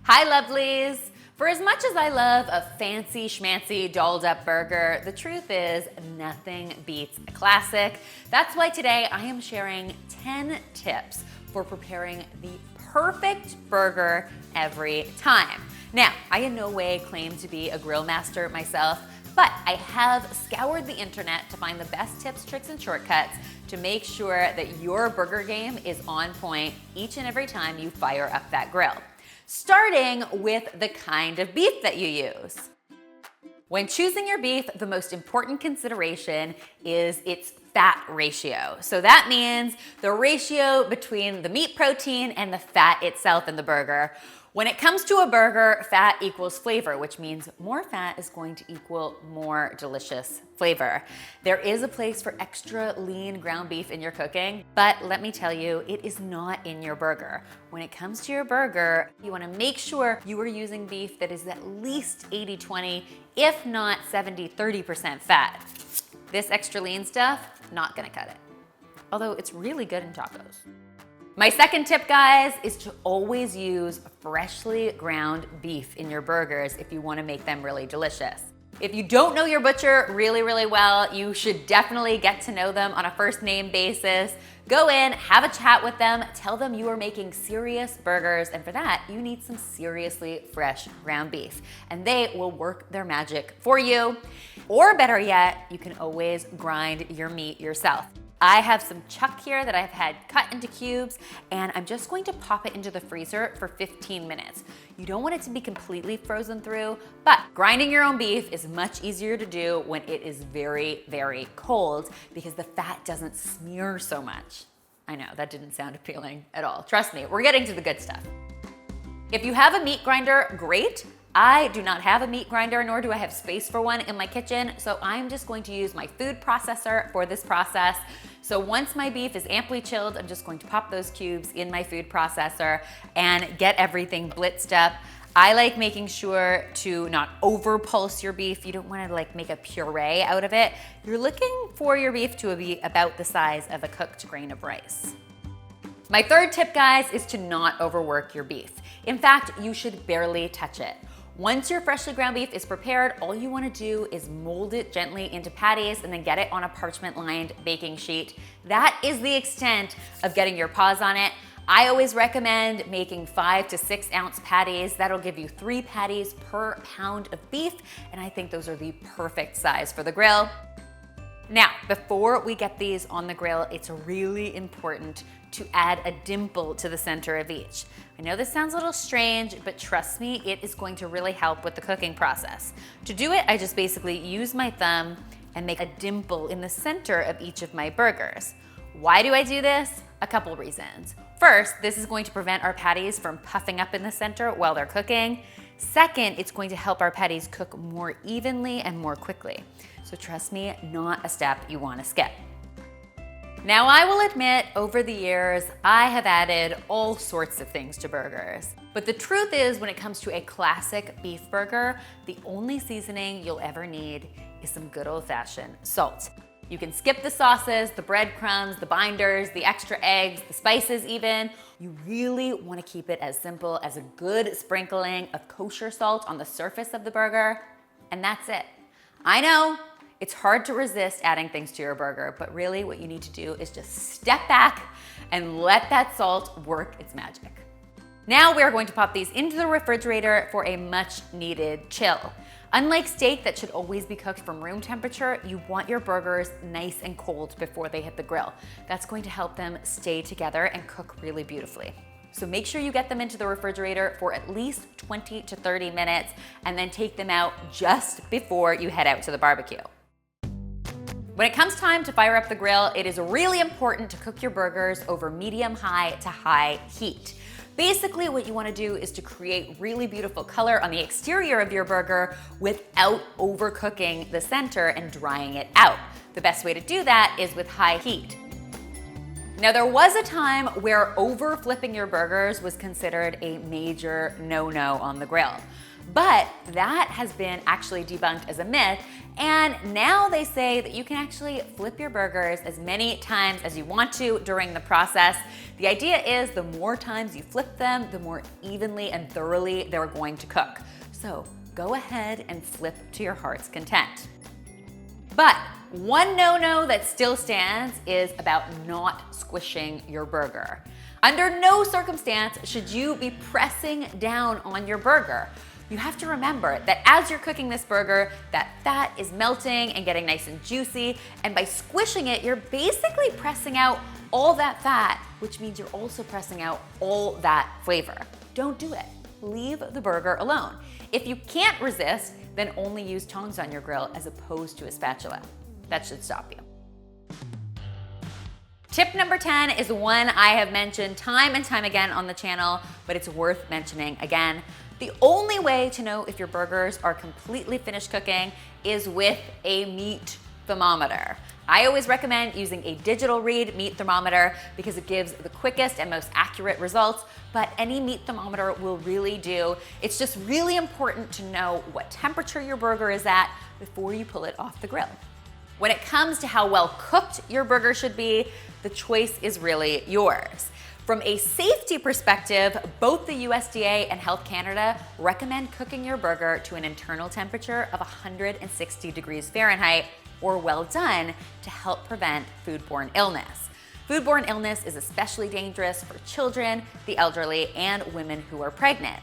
Hi, lovelies! For as much as I love a fancy schmancy dolled up burger, the truth is nothing beats a classic. That's why today I am sharing 10 tips for preparing the perfect burger every time. Now, I in no way claim to be a grill master myself, but I have scoured the internet to find the best tips, tricks, and shortcuts to make sure that your burger game is on point each and every time you fire up that grill. Starting with the kind of beef that you use. When choosing your beef, the most important consideration is its fat ratio. So that means the ratio between the meat protein and the fat itself in the burger. When it comes to a burger, fat equals flavor, which means more fat is going to equal more delicious flavor. There is a place for extra lean ground beef in your cooking, but let me tell you, it is not in your burger. When it comes to your burger, you wanna make sure you are using beef that is at least 80-20, if not 70-30% fat. This extra lean stuff, not gonna cut it. Although it's really good in tacos. My second tip, guys, is to always use freshly ground beef in your burgers if you want to make them really delicious. If you don't know your butcher really well, you should definitely get to know them on a first name basis. Go in, have a chat with them, tell them you are making serious burgers, and for that, you need some seriously fresh ground beef. And they will work their magic for you. Or better yet, you can always grind your meat yourself. I have some chuck here that I've had cut into cubes, and I'm just going to pop it into the freezer for 15 minutes. You don't want it to be completely frozen through, but grinding your own beef is much easier to do when it is very cold because the fat doesn't smear so much. I know, that didn't sound appealing at all. Trust me, we're getting to the good stuff. If you have a meat grinder, great. I do not have a meat grinder, nor do I have space for one in my kitchen, so I'm just going to use my food processor for this process. So once my beef is amply chilled, I'm just going to pop those cubes in my food processor and get everything blitzed up. I like making sure to not over pulse your beef. You don't want to like make a puree out of it. You're looking for your beef to be about the size of a cooked grain of rice. My third tip, guys, is to not overwork your beef. In fact, you should barely touch it. Once your freshly ground beef is prepared, all you want to do is mold it gently into patties and then get it on a parchment-lined baking sheet. That is the extent of getting your paws on it. I always recommend making 5 to 6 ounce patties. That'll give you 3 patties per pound of beef, and I think those are the perfect size for the grill. Now, before we get these on the grill, it's really important to add a dimple to the center of each. I know this sounds a little strange, but trust me, it is going to really help with the cooking process. To do it, I just basically use my thumb and make a dimple in the center of each of my burgers. Why do I do this? A couple reasons. First, this is going to prevent our patties from puffing up in the center while they're cooking. Second, it's going to help our patties cook more evenly and more quickly. So trust me, not a step you want to skip. Now, I will admit, over the years, I have added all sorts of things to burgers. But the truth is, when it comes to a classic beef burger, the only seasoning you'll ever need is some good old-fashioned salt. You can skip the sauces, the breadcrumbs, the binders, the extra eggs, the spices even. You really want to keep it as simple as a good sprinkling of kosher salt on the surface of the burger, and that's it. I know, it's hard to resist adding things to your burger, but really what you need to do is just step back and let that salt work its magic. Now we're going to pop these into the refrigerator for a much needed chill. Unlike steak that should always be cooked from room temperature, you want your burgers nice and cold before they hit the grill. That's going to help them stay together and cook really beautifully. So make sure you get them into the refrigerator for at least 20 to 30 minutes and then take them out just before you head out to the barbecue. When it comes time to fire up the grill, it is really important to cook your burgers over medium-high to high heat. Basically, what you want to do is to create really beautiful color on the exterior of your burger without overcooking the center and drying it out. The best way to do that is with high heat. Now, there was a time where over flipping your burgers was considered a major no-no on the grill. But that has been actually debunked as a myth, and now they say that you can actually flip your burgers as many times as you want to during the process. The idea is the more times you flip them, the more evenly and thoroughly they're going to cook. So go ahead and flip to your heart's content. But one no-no that still stands is about not squishing your burger. Under no circumstance should you be pressing down on your burger. You have to remember that as you're cooking this burger, that fat is melting and getting nice and juicy, and by squishing it, you're basically pressing out all that fat, which means you're also pressing out all that flavor. Don't do it. Leave the burger alone. If you can't resist, then only use tongs on your grill as opposed to a spatula. That should stop you. Tip number 10 is one I have mentioned time and time again on the channel, but it's worth mentioning again. The only way to know if your burgers are completely finished cooking is with a meat thermometer. I always recommend using a digital read meat thermometer because it gives the quickest and most accurate results, but any meat thermometer will really do. It's just really important to know what temperature your burger is at before you pull it off the grill. When it comes to how well cooked your burger should be, the choice is really yours. From a safety perspective, both the USDA and Health Canada recommend cooking your burger to an internal temperature of 160 degrees Fahrenheit or well done to help prevent foodborne illness. Foodborne illness is especially dangerous for children, the elderly, and women who are pregnant.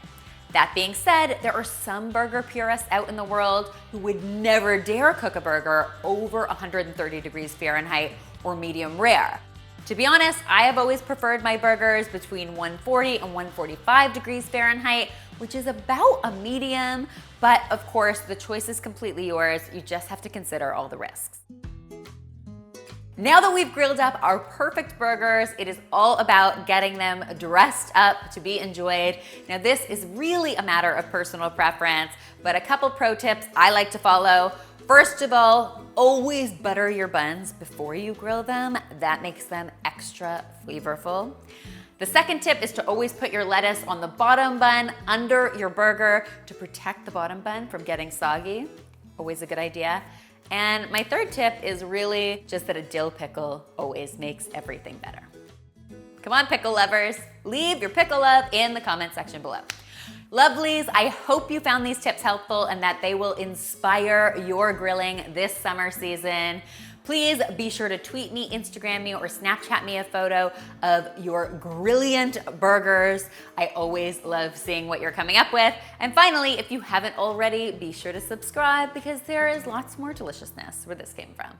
That being said, there are some burger purists out in the world who would never dare cook a burger over 130 degrees Fahrenheit or medium rare. To be honest, I have always preferred my burgers between 140 and 145 degrees Fahrenheit, which is about a medium, but of course, the choice is completely yours. You just have to consider all the risks. Now that we've grilled up our perfect burgers, it is all about getting them dressed up to be enjoyed. Now, this is really a matter of personal preference, but a couple pro tips I like to follow. First of all, always butter your buns before you grill them. That makes them extra flavorful. The second tip is to always put your lettuce on the bottom bun under your burger to protect the bottom bun from getting soggy. Always a good idea. And my third tip is really just that a dill pickle always makes everything better. Come on, pickle lovers, leave your pickle love in the comment section below. Lovelies, I hope you found these tips helpful and that they will inspire your grilling this summer season. Please be sure to tweet me, Instagram me, or Snapchat me a photo of your brilliant burgers. I always love seeing what you're coming up with. And finally, if you haven't already, be sure to subscribe because there is lots more deliciousness where this came from.